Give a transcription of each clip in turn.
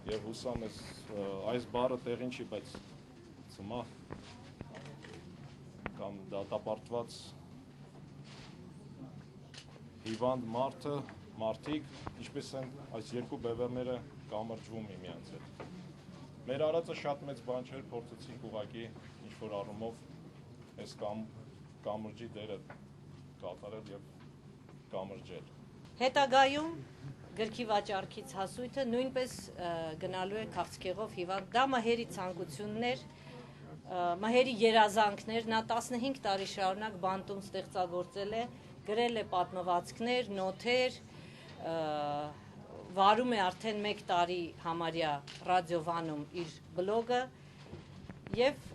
եւ հուսամ այս բառը տեղին չի, բայց ծմահ կամ դատապարտված հիվանդ մարդիկ, ինչպես են այս երկու բևեռները կամրջվում միմյանց հետ։ Մեր արածը շատ մեծ բան չէր, փորձեցինք ուղղակի ինչ-որ առումով այս կամրջի դերը կատարել եւ կամրջել։ Հետագայում գրքի վաճառքից հասույթը նույնպես գնալու է քաղցկեղով հիվանդ, դա մահերի ցանկություններ, մահերի երազանքներ, նա 15 տարի շարունակ բանտում ստեղծագործել է, գրել է պատմվածքներ, նոթեր, վարում է արդեն 1 տարի համարյա ռադիովանում իր բլոգը եւ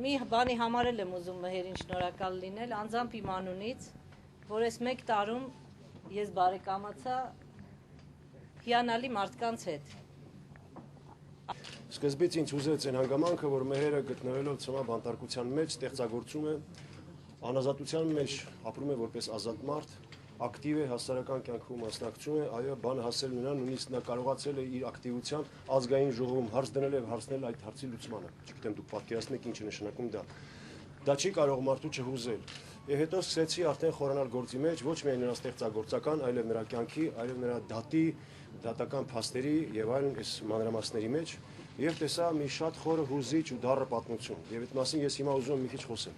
մի բանի համար եմ ուզում մհերին շնորհակալ լինել, անձամբ իմ անունից, որ այս 1 տարում ես բարեկամացա հիանալի մարդկանց հետ։ Սկզբից ինձ ուզեց այն հանգամանքը, որ մհերը գտնվելով ծմահ բանտարկության մեջ ստեղծագործում է, անազատության մեջ ապրում է որպես ազատ մարդ, ակտիվ է, հասարակական կյանքում մասնակցում է, այո, բանը հասել նրան, նույնիսկ նա կարողացել է իր ակտիվությամբ ազգային ժողովում հարց դնել եւ հարցնել այդ հարցի լուծմանը։ Չգիտեմ դուք պատկերացնում եք ինչ է նշանակում դա։ Դա չի կարող մարդու չհուզել։ Եվ հետո սկսեցի արդեն խորանալ գործի մեջ ոչ միայն նրա ստեղծագործական, այլև նրա կյանքի, այլև նրա դատի, դատական փաստերի եւ այլն այս մանրամասների մեջ եւ տեսա մի շատ խորը հուզիչ ու դառը պատմություն։ Եվ այդ մասին ես հիմա ուզում եմ մի քիչ խոսեմ։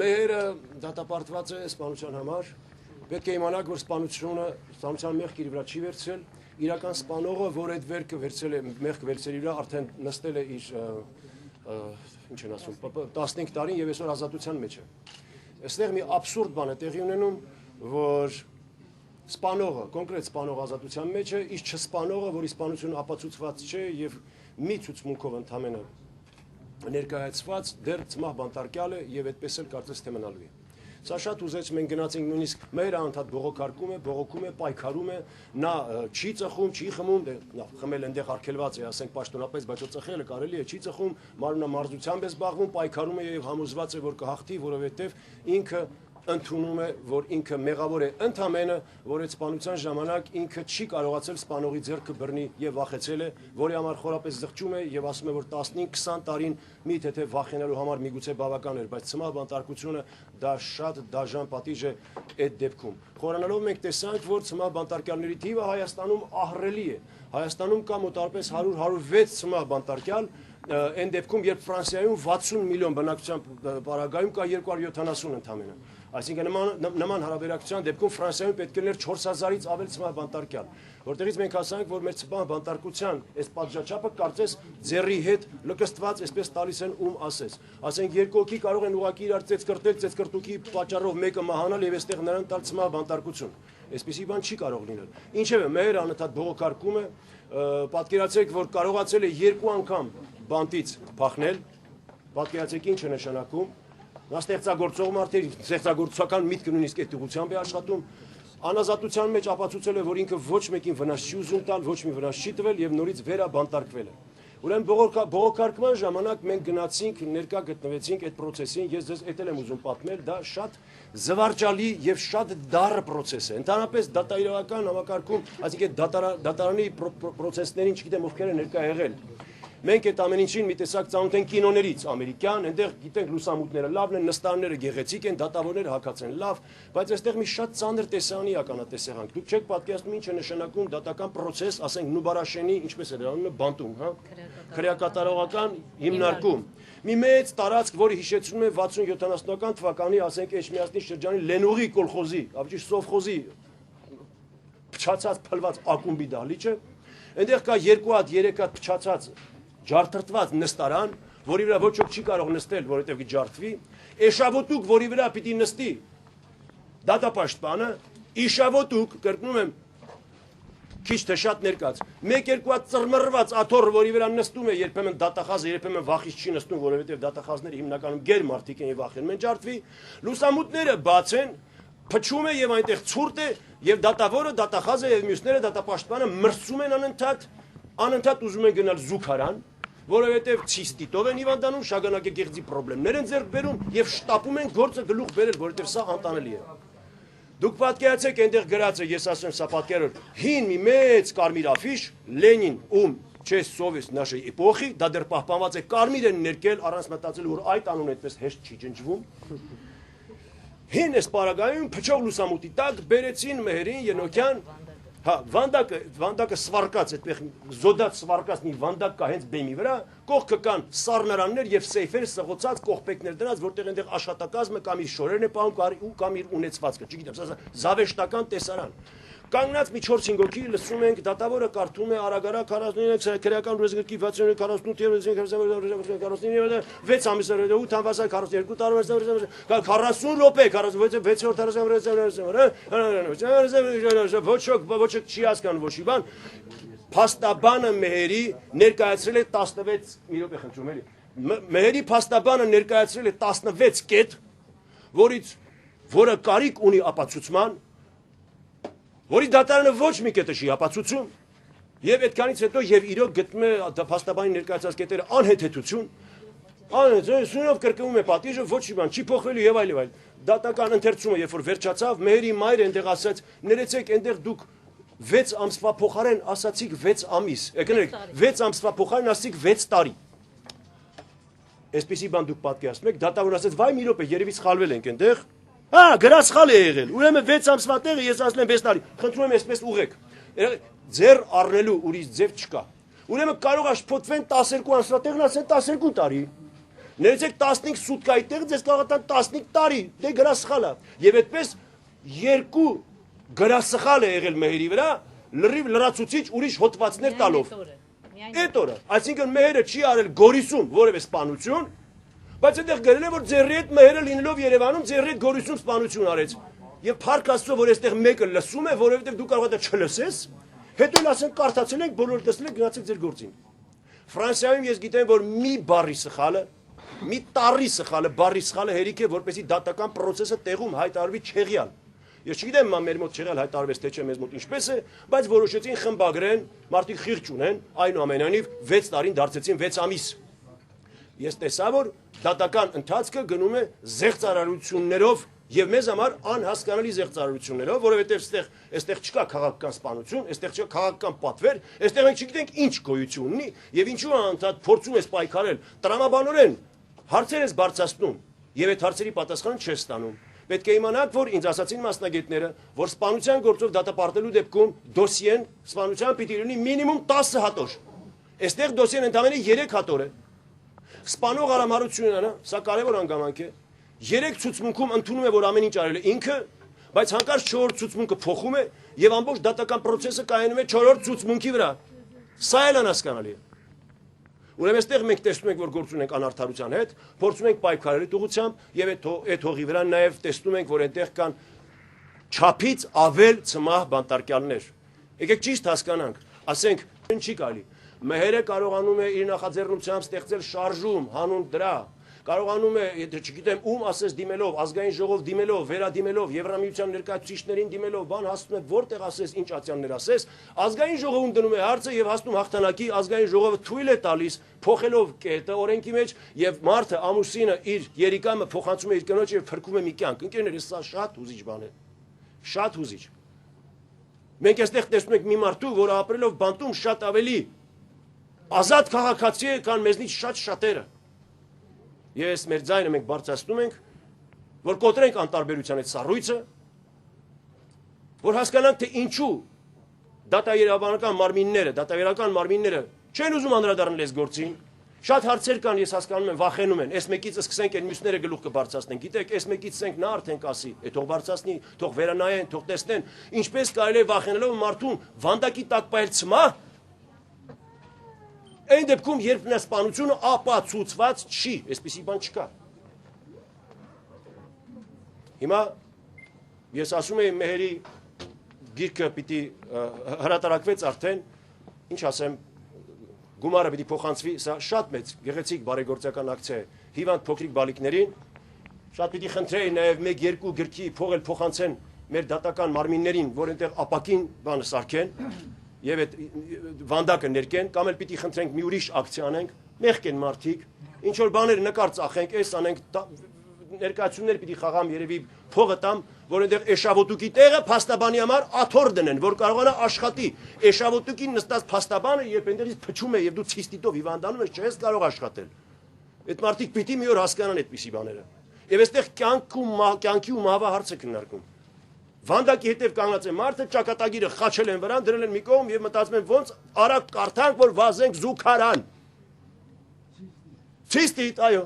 Մերը դատապարտված է սպանության համար, պետք է իմանաք, որ սպանության մեղք իր վրա չի վերցրել, իրական սպանողը, որ այդ վերքը վերցրել է, մեղք վերցրել իր վրա, արդեն նստել է իր ինչ են ասում, 15 տարին եւ այսօր ազատության մեջ է։ Այստեղ մի աբսուրդ բան է տեղի ունենում, որ սպանողը, կոնկրետ սպանող ազատության մեջ է, իսկ չսպանողը, որի սպանությունը ապացուցված չէ եւ մի ցուցմունքով ընդամենը ներկայացված դեռ ծմահ բանտարկյալ է եւ այդպես էլ կարծես թե մնալու է։ Սա շատ ուզեց, մենք գնացինք նույնիսկ մերը անդադ բողոքարկում է, պայքարում է, նա չի ծխում, չի խմում, խմել այնտեղ արգելված է, ասենք պաշտոնապես, բայց ծխելը կարելի է, չի ծխում, մարմնամարզությամբ է զբաղվում, պայքարում է եւ համոզված է, որ կհաղթի, որովհետեւ ինքը ընդունում է, որ ինքը մեղավոր է ընդամենը, որ այդ սպանության ժամանակ ինքը չի կարողացել սպանողի ձեռքը բռնի եւ վախեցել է, որի համար խորապես զղջում է եւ ասում է, որ 15-20 տարին մի թեթե վախենալու համար միգուցե բավական էր, բայց ծմահ բանտարկությունը դա շատ դաժան պատիժ է այդ դեպքում։ Խորանալով մենք տեսանք, որ ծմահ բանտարկյալների թիվը Հայաստանում ահռելի է։ Հայաստանում կա մոտավորապես 100-106 ծմահ բանտարկյալ, այն դեպքում, երբ Ֆրանսիայում 60 միլիոն բնակչության պարագայում կա 270 ընդամենը։ Այսինքն նման հարաբերակցության դեպքում Ֆրանսիայում պետք է լիներ 4000-ից ավել ծմահ բանտարկյալ, որտեղից մենք հասանք, որ մեր ծմահ բանտարկության այս պատժաչափը կարծես ձեռի հետ լկստված, այսպես տալիս են ում ասես։ Ասենք երկու հոգի կարող են ուղղակի իրար ծեծկրտել, ծեծկրտուքի պատճառով մեկը մահանալ եւ այստեղ նրան տալ ծմահ բանտարկություն։ Այսպիսի բան չի կարող լինել։ Ինչևէ, մեր անընդհատ բողոքարկում է, պատկերացրեք, որ կարողացել է 2 անգամ բանտից փախնել, պատկերացրեք ինչ է նշանակում, նա ստեղծագործող մարդ է, ստեղծագործական միտքը նույնիսկ այդ ուղղությամբ է աշխատում, անազատության մեջ ապացուցել է, որ ինքը ոչ մեկին վնաս չի ուզում տալ, ոչ մի վնաս չի տվել եւ նորից վերաբանտարկվել է։ Ուրեմն բողոքարկման ժամանակ մենք գնացինք, ներկա գտնվեցինք այդ process-ին, ես ձեզ էդ եմ ուզում պատմել, դա շատ զվարճալի եւ շատ դառը process է։ Ընդհանրապես դատաիրավական համակարգում, այսինքն դատարանի process-ներին, չգիտեմ ովքեր են ներկա եղել։ Մենք այդ ամեն ինչին մի տեսակ ծանոթ ենք կինոներից, ամերիկյան, այնտեղ գիտենք լուսամուտները լավն են, նստարանները գեղեցիկ են, դատավորները հակած են լավ, բայց այստեղ մի շատ ծանր տեսանի ականատեսեղանք։ Դուք չեք պատկերացնում ինչ է նշանակում դատական process, ասենք Նուբարաշենի, ինչպես է դրա անունը, բանտում, հա? Քրեակատարողական հիմնարկում։ Մի մեծ տարածք, որը հիշեցնում է 60-70-ական թվականի, ասենք Էջմիածնի շրջանի Լենուղի կոլխոզի, ավելի սովխոզի փչացած փլված ակումբի դահլիճը, այնտեղ կա 2 հատ, 3 հատ փչացած ջարդրտված նստարան, որի վրա ոչ ոք չի կարող նստել, որովհետև կջարդվի, էշավոտուկ, որի վրա պիտի նստի դատապաշտպանը, իշավոտուկ, կրկնում եմ, քիչ թե շատ ներկած, 1-2 հատ ծռմռված աթոռ, որի վրա նստում է երբեմն դատախազը, երբեմն վախից չի նստում, որովհետև դատախազները հիմնականում գեր մարդիկ են եւ վախենում են ջարդվի, լուսամուտները բաց են, փչում է եւ այնտեղ ցուրտ է եւ դատավորը, դատախազը եւ մյուսները դատապաշտպանը մրցում են անընդհատ ուզում են գնալ զուգարան, որովհետև ցիստիտով են հիվանդանում, շագանակագեղձի խնդիրներ են ձեռք բերում եւ շտապում են գործը գլուխ բերել, որովհետև սա անտանելի է։ Դուք պատկերացեք այնտեղ գրած է, ես ասեմ, սա պատկերը հին մի մեծ կարմիր աֆիշ, Լենին ում չես սովես նաշի էպոխի, դա դեռ պահպանված է, կարմիր են ներկել, առանց մտածել, որ այդ անունը այդպես հեշտ չի ջնջվում։ Հին էս պարագայում փչող լուսամուտի տակ բերեցին Մեհերին Ենոքյան, հա, վանդակը սվարկած, այդպես զոդած սվարկած մի վանդակ կա հենց բեմի վրա, կողքը կան սառնարաններ եւ սեյֆեր սղոցած կողպեկներ դրած, որտեղ այնտեղ աշխատակազմը կամ իր շորերն է պահում կամ իր ունեցվածքը, չգիտեմ, սա զավեշտական տեսարան։ Կանգնած մի 4-5 հոգի լսում ենք, դատավորը կարդում է արագարակ 49 քրեական ռեզգրքի 48 6 ամիս 8 ամսը 42 տարի 40 րոպե 46 ոչ չի հասկանում ոչի բան փաստաբանը Մեհերի ներկայացրել է 16 մի րոպե խնդրում էլի Մեհերի փաստաբանը ներկայացրել է 16 կետ որը կարիք ունի ապացուցման որի դատարանը ոչ մի կետը չի ապացուցում եւ այդքանից հետո եւ իրոք գտնում է փաստաբանի ներկայացած կետերը անհեթեթություն անհեթեթությունով կրկնում է պատիժը ոչ մի բան չի փոխվելու եւ այլ դատական ընթերցումը երբ որ վերջացավ Մեհերի մայրը այնտեղ ասաց ներեցեք այնտեղ դուք 6 ամսվա փոխարեն ասացիք 6 ամիս եկեք 6 ամսվա փոխարեն ասացիք 6 տարի այսպեսի բան դուք պատկերացնում եք դատավորը ասաց վայ մի րոպե երևի սխալվել ենք այնտեղ Հա, գրասխալ է եղել։ Ուրեմն 6 ամսվա տեղը ես ասում եմ 6 տարի։ Խնդրում եմ այսպես ուղեք։ Ձեր առնելու ուրիշ ձև չկա։ Ուրեմն կարող է շփոթվեն 12 ամսվա տեղն ասեն 12 տարի։ Ներեցեք 15 սուտկայի տեղը ձեզ կարող է 15 տարի։ Դե գրասխալ է։ Եվ այդպես երկու գրասխալ է եղել Մեհերի վրա, լրիվ լրացուցիչ ուրիշ հոդվածներ տալով։ Այդ օրը, այսինքն Մեհերը չի արել Գորիսում որևէ սպանություն Բայց այդտեղ գրել է, որ ձեռի հետ Մեհերը լինելով Երևանում ձեռի հետ Գորիսում սպանություն արեց։ Եվ փառք Աստծո, որ այստեղ մեկը լսում է, որովհետև դու կարող ես չլսես, հետո էլ ասեն կարդացել ենք, բոլորը տեսել եք, գնացեք ձեր գործին։ Ֆրանսիայում ես գիտեմ, որ մի բառի սխալը, մի տառի սխալը, բառի սխալը հերիք է, որպեսզի դատական process-ը տեղում հայտարարվի չեղյալ։ Ես չգիտեմ, մեր մոտ չեղյալ հայտարարվեց թե չէ, մեզ մոտ ինչպես է, բայց որոշեցին խմբագրեն, մարդիկ խիղճ ունեն, այնուամենայնիվ 6 տարին դարձեցին 6 ամիս։ Ես տեսա, որ դատական ընթացքը գնում է զեղծարարություններով եւ մեզ համար անհասկանալի զեղծարարություններով, որովհետեւ այստեղ չկա քաղաքական սպանություն, այստեղ չկա քաղաքական պատվեր, այստեղ մենք չգիտենք ինչ գոյություն ունի եւ ինչու անդադ փորձում ես պայքարել տրամաբանորեն հարցեր ես բարձրացնում եւ այդ հարցերի պատասխանը չես ստանում։ Պետք է իմանաք, որ ինձ ասացին մասնագետները, որ սպանության գործով դատապարտելու դեպքում դոսիեն սպանության պիտի լինի մինիմում 10 հատոր։ Այստեղ դոսիեն ընդամենը 3 հատոր է։ Սպանող արամարությունն է, սա կարևոր հանգամանք է։ 3 ցուցմունքում ընդունում է, որ ամեն ինչ արել է ինքը, բայց հանկարծ 4-րդ ցուցմունքը փոխում է եւ ամբողջ դատական process-ը կայանում է 4-րդ ցուցմունքի վրա։ Սա էլ անհասկանալի է։ Ուրեմն այստեղ մենք տեսնում ենք, որ գործ ունենք անարդարության հետ, փորձում ենք պայքարել այդ ուղղությամբ եւ այդ հողի վրա նաեւ տեսնում ենք, որ այնտեղ կան չափից ավել ծմահ բանտարկյալներ։ Եկեք ճիշտ հասկանանք, ասենք, չի կարելի Մեհերը կարողանում է իր նախաձեռնությամբ ստեղծել շարժում, հանուն դրա, կարողանում է, եթե չգիտեմ, ում ասես դիմելով, ազգային ժողով դիմելով, վերադիմելով, Եվրամիության ներկայացուցիչներին դիմելով, բան հասնում է որտեղ ասես, ինչ ատյաններ ասես, ազգային ժողովում դնում է հարցը եւ հասնում հաղթանակի, ազգային ժողովը թույլ է տալիս, փոխելով կետը օրենքի մեջ եւ մարդը ամուսինը իր երիկամը փոխանցում է իր կնոջը եւ փրկում է մի կյանք։ Ընկերներս, սա շատ հուզիչ բան է։ Շատ հուզիչ։ Մենք այստեղ տեսնում ենք մի մարդու, որը ապրելով բանտում շատ ավելի ազատ քաղաքացի է, քան մեզնից շատերը։ Ես մեր ձայնը մենք բարձրացնում ենք, որ կոտրենք անտարբերության այդ սառույցը, որ հասկանանք, թե ինչու դատաերավանական մարմինները չեն ուզում անդրադառնալ այս գործին, շատ հարցեր կան, ես հասկանում եմ, վախենում են, այս մեկից սկսենք, այն մյուսները գլուխ կբարձրացնեն, գիտեք, այս մեկից սկսենք նա արդեն կասի, թող բարձրացնի, թող վերանայեն, թող տեսնեն, ինչպես կարելի է վախենալով մարդուն վանդակի տակ պահել ցմահ Այն դեպքում, երբ նա սպանությունը ապացուցված չի, այսպիսի բան չկա։ Հիմա ես ասում եմ Մեհերի գիրքը պիտի հրատարակվեց արդեն, ինչ ասեմ, գումարը պիտի փոխանցվի, սա շատ մեծ գեղեցիկ բարեգործական ակցիա է, հիվանդ փոքրիկ բալիկներին, շատ պիտի խնդրեի նաև 1-2 գրքի փող էլ փոխանցեն մեր դատական մարմիններին, որ այնտեղ ապակին բանը սարքեն եւ այդ վանդակը ներկեն, կամ էլ պիտի խնդրենք մի ուրիշ ակցիա անենք, մեղք են մարդիկ, ինչ որ բաներ նկար ծախենք, այս անենք, ներկայացումներ պիտի խաղամ երևի փողը տամ, որ այնտեղ էշավոտուկի տեղը փաստաբանի համար աթոռ դնեն, որ կարողանա աշխատի։ Էշավոտուկին նստած փաստաբանը, երբ այնտեղից փչում է եւ դու ցիստիտով հիվանդանում ես, չես կարող աշխատել։ Այդ մարդիկ պիտի մի օր հասկանան այդպիսի բաները։ Եվ այստեղ կյանքի ու մահվա հարց է քննարկում։ Վանդակի հետև կանգնած է մարդը, ճակատագիրը խաչել են վրան, դրել են մի կողմ եւ մտածում են ոնց արագ կարդանք, որ վազենք զուգարան։ Ցիստիտ, այո։